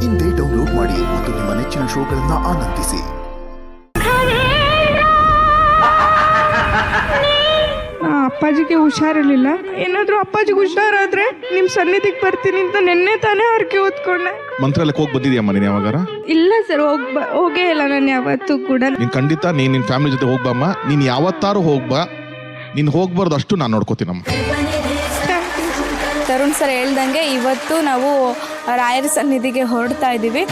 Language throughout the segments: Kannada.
ಇಂದೇ ಡೌನ್ಲೋಡ್ ಮಾಡಿ ಮತ್ತು ನಿಮ್ಮ ನೆಚ್ಚಿನ ಶೋಗಳನ್ನು ಆನಂದಿಸಿ. ಅಪ್ಪಾಜಿಗೆ ಹುಷಾರಿರ್ಲಿಲ್ಲ. ಏನಾದ್ರೂ ಅಪ್ಪಾಜಿಗೆ ಹುಷಾರಾದ್ರೆ ನಿಮ್ ಸನ್ನಿಧಿಗೆ ಬರ್ತೀನಿ ಅಂತ ನಿನ್ನೆ ತಾನೇ ಹರಕೆ ಹೊತ್ಕೊಂಡೆ. ಮಂತ್ರಾಲಯಕ್ಕೆ ಹೋಗಿ ಬಂದಿದ್ಯಮ್ಮ ನೀನು ಯಾವಾಗಾರ? ಇಲ್ಲ ಸರ್, ಹೋಗೇ ಇಲ್ಲ ನಾನು ಯಾವತ್ತೂ ಕೂಡ. ನೀನ್ ಖಂಡಿತ ನಿನ್ ಫ್ಯಾಮಿಲಿ ಜೊತೆ ಹೋಗ್ಬಮ್ಮ. ನೀನ್ ಯಾವತ್ತಾರು ಹೋಗ್ಬಾ. ನೀನ್ ಹೋಗ್ಬಾರ್ದು ಅಷ್ಟು ನಾನು ನೋಡ್ಕೋತೀನಮ್ಮ. ತರುಣ್ ಸರ್ ಹೇಳ್ದಂಗೆ ಇವತ್ತು ನಾವು ರಾಯರ ಸನ್ನಿಧಿಗೆ ಹೊರಡ್ತಾ ಇದ್ದೀವಿ.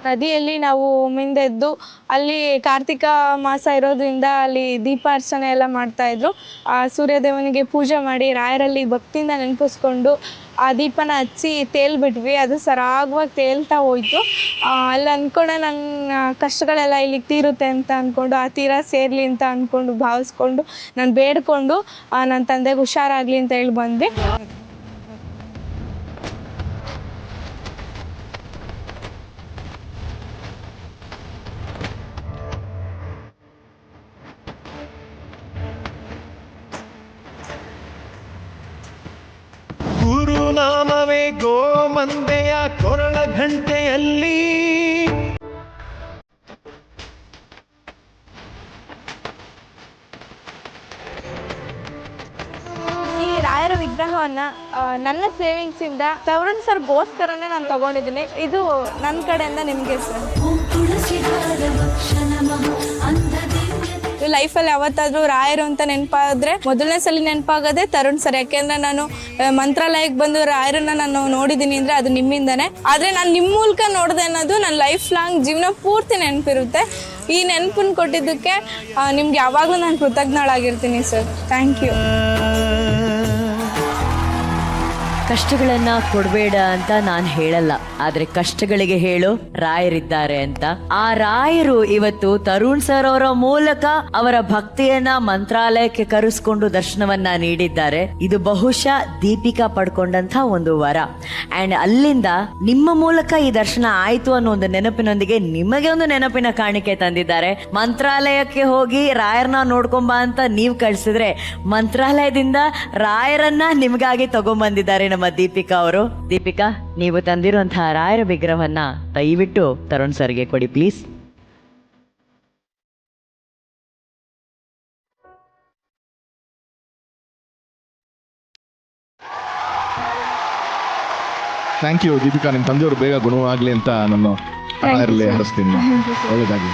ನದಿಯಲ್ಲಿ ನಾವು ಮಿಂದೆದ್ದು ಅಲ್ಲಿ ಕಾರ್ತಿಕ ಮಾಸ ಇರೋದ್ರಿಂದ ಅಲ್ಲಿ ದೀಪಾರ್ಚನೆ ಎಲ್ಲ ಮಾಡ್ತಾಯಿದ್ರು. ಸೂರ್ಯದೇವನಿಗೆ ಪೂಜೆ ಮಾಡಿ ರಾಯರಲ್ಲಿ ಭಕ್ತಿಯಿಂದ ನೆನಪಿಸ್ಕೊಂಡು ಆ ದೀಪನ ಹಚ್ಚಿ ತೇಲ್ಬಿಟ್ವಿ. ಅದು ಸರಾಗವಾಗಿ ತೇಲ್ತಾ ಹೋಯ್ತು. ಅಲ್ಲಿ ಅಂದ್ಕೊಂಡೆ ನನ್ನ ಕಷ್ಟಗಳೆಲ್ಲ ಇಲ್ಲಿಗೆ ತೀರುತ್ತೆ ಅಂತ ಅಂದ್ಕೊಂಡು ಆ ತೀರ ಸೇರಲಿ ಅಂತ ಅಂದ್ಕೊಂಡು ಭಾವಿಸ್ಕೊಂಡು ನಾನು ಬೇಡ್ಕೊಂಡು ನನ್ನ ತಂದೆಗೆ ಹುಷಾರಾಗಲಿ ಅಂತ ಹೇಳಿ ಬಂದ್ವಿ. ಗುರುನಾಮವೇ ಗೋಮಂದೆಯ ಕೊರಳ ಘಂಟೆಯಲ್ಲಿ. ಈ ರಾಯರ ವಿಗ್ರಹವನ್ನ ನನ್ನ ಸೇವಿಂಗ್ಸಿಂದ ತರುಣ್ ಸರ್ಗೋಸ್ಕರನೇ ನಾನು ತಗೊಂಡಿದ್ದೀನಿ. ಇದು ನನ್ನ ಕಡೆಯಿಂದ ನಿಮಗೆ ಸರ್. ಲೈಫಲ್ಲಿ ಯಾವತ್ತಾದ್ರೂ ರಾಯರು ಅಂತ ನೆನಪಾದ್ರೆ ಮೊದಲನೇ ಸಲ ನೆನಪಾಗೋದೇ ತರುಣ್ ಸರ್. ಯಾಕೆಂದ್ರೆ ನಾನು ಮಂತ್ರಾಲಯಕ್ಕೆ ಬಂದು ರಾಯರನ್ನ ನಾನು ನೋಡಿದ್ದೀನಿ ಅಂದ್ರೆ ಅದು ನಿಮ್ಮಿಂದಾನೆ. ಆದ್ರೆ ನಾನು ನಿಮ್ಮ ಮೂಲಕ ನೋಡಿದೆ ಅನ್ನೋದು ನನ್ನ ಲೈಫ್ ಲಾಂಗ್ ಜೀವನ ಪೂರ್ತಿ ನೆನಪಿರುತ್ತೆ. ಈ ನೆನಪನ್ನು ಕೊಟ್ಟಿದ್ದಕ್ಕೆ ನಿಮ್ಗೆ ಯಾವಾಗಲೂ ನಾನು ಕೃತಜ್ಞಳಾಗಿರ್ತೀನಿ ಸರ್. Thank you. ಕಷ್ಟಗಳನ್ನ ಕೊಡಬೇಡ ಅಂತ ನಾನು ಹೇಳಲ್ಲ, ಆದ್ರೆ ಕಷ್ಟಗಳಿಗೆ ಹೇಳು ರಾಯರಿದ್ದಾರೆ ಅಂತ. ಆ ರಾಯರು ಇವತ್ತು ತರುಣ್ ಸರ್ ಅವರ ಮೂಲಕ ಅವರ ಭಕ್ತಿಯನ್ನ ಮಂತ್ರಾಲಯಕ್ಕೆ ಕರೆಸ್ಕೊಂಡು ದರ್ಶನವನ್ನ ನೀಡಿದ್ದಾರೆ. ಇದು ಬಹುಶಃ ದೀಪಿಕಾ ಪಡ್ಕೊಂಡಂತ ಒಂದು ವರ. ಅಂಡ್ ಅಲ್ಲಿಂದ ನಿಮ್ಮ ಮೂಲಕ ಈ ದರ್ಶನ ಆಯ್ತು ಅನ್ನೋ ಒಂದು ನೆನಪಿನೊಂದಿಗೆ ನಿಮಗೆ ಒಂದು ನೆನಪಿನ ಕಾಣಿಕೆ ತಂದಿದ್ದಾರೆ. ಮಂತ್ರಾಲಯಕ್ಕೆ ಹೋಗಿ ರಾಯರನ್ನ ನೋಡ್ಕೊಂಬ ಅಂತ ನೀವು ಕಳ್ಸಿದ್ರೆ ಮಂತ್ರಾಲಯದಿಂದ ರಾಯರನ್ನ ನಿಮ್ಗಾಗಿ ತಗೊಂಡ್ಬಂದಿದ್ದಾರೆ ನಮ್ಮ ದೀಪಿಕಾ ಅವರು. ದೀಪಿಕಾ, ನೀವು ತಂದಿರುವಂತಹ ರಾಯರ ವಿಗ್ರಹವನ್ನ ದಯವಿಟ್ಟು ತರುಣ್ ಸರ್ಗೆ ಕೊಡಿ ಪ್ಲೀಸ್. Thank you Deepika. ನಿಮ್ಮ ತಂದೆಯವರು ಬೇಗ ಗುಣವಾಗ್ಲಿ ಅಂತ ನಾನು ಹರಿಸ್ತೀನಿ. ಒಳ್ಳೆದಾಗಿ.